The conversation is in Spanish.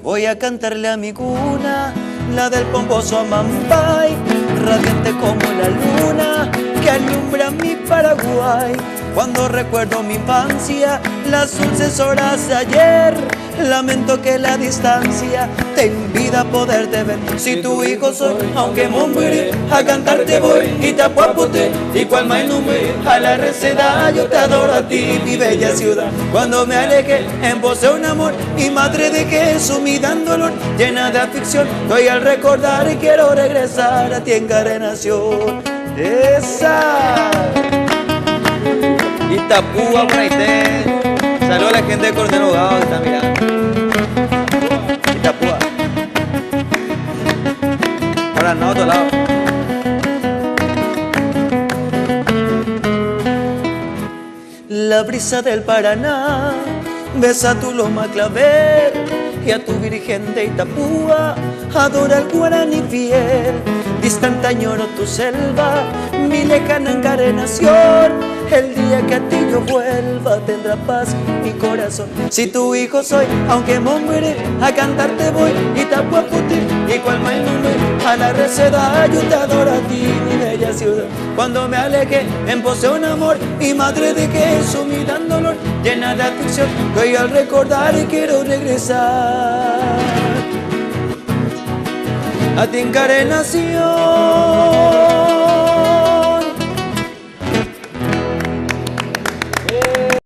Voy a cantarle a mi cuna, la del pomposo Amambay, radiante como la luna que alumbra mi Paraguay. Cuando recuerdo mi infancia, las dulces horas de ayer, lamento que la distancia te impida poderte ver. Si tu hijo soy, aunque mumbiri, a cantarte voy y te apuapote, y cual mai numbe, a la receda yo te adoro a ti, mi bella ciudad. Cuando me alejé, embosé un amor, mi madre dejé sumida en dolor, llena de aflicción, estoy al recordar y quiero regresar a ti en Encarnación. ¡Esa! Itapúa, Braité. Saludos a la gente de Coronel Hogado que está mirando. Itapúa. Ahora no, a otro lado. La brisa del Paraná besa tu loma clavel y a tu virgen de Itapúa adora el guaraní fiel. Distante añoro tu selva, mi lejana encarnación. El día que a ti yo vuelva tendrá paz mi corazón. Si tu hijo soy, aunque muere, a cantarte voy y te apuaputi, y cual mai numbe, a la receda yo te adoro a ti, mi bella ciudad. Cuando me alejé, embosé un amor, mi madre dejé sumida en dolor, llena de aflicción, que hoy al recordar quiero regresar a ti Encarnación.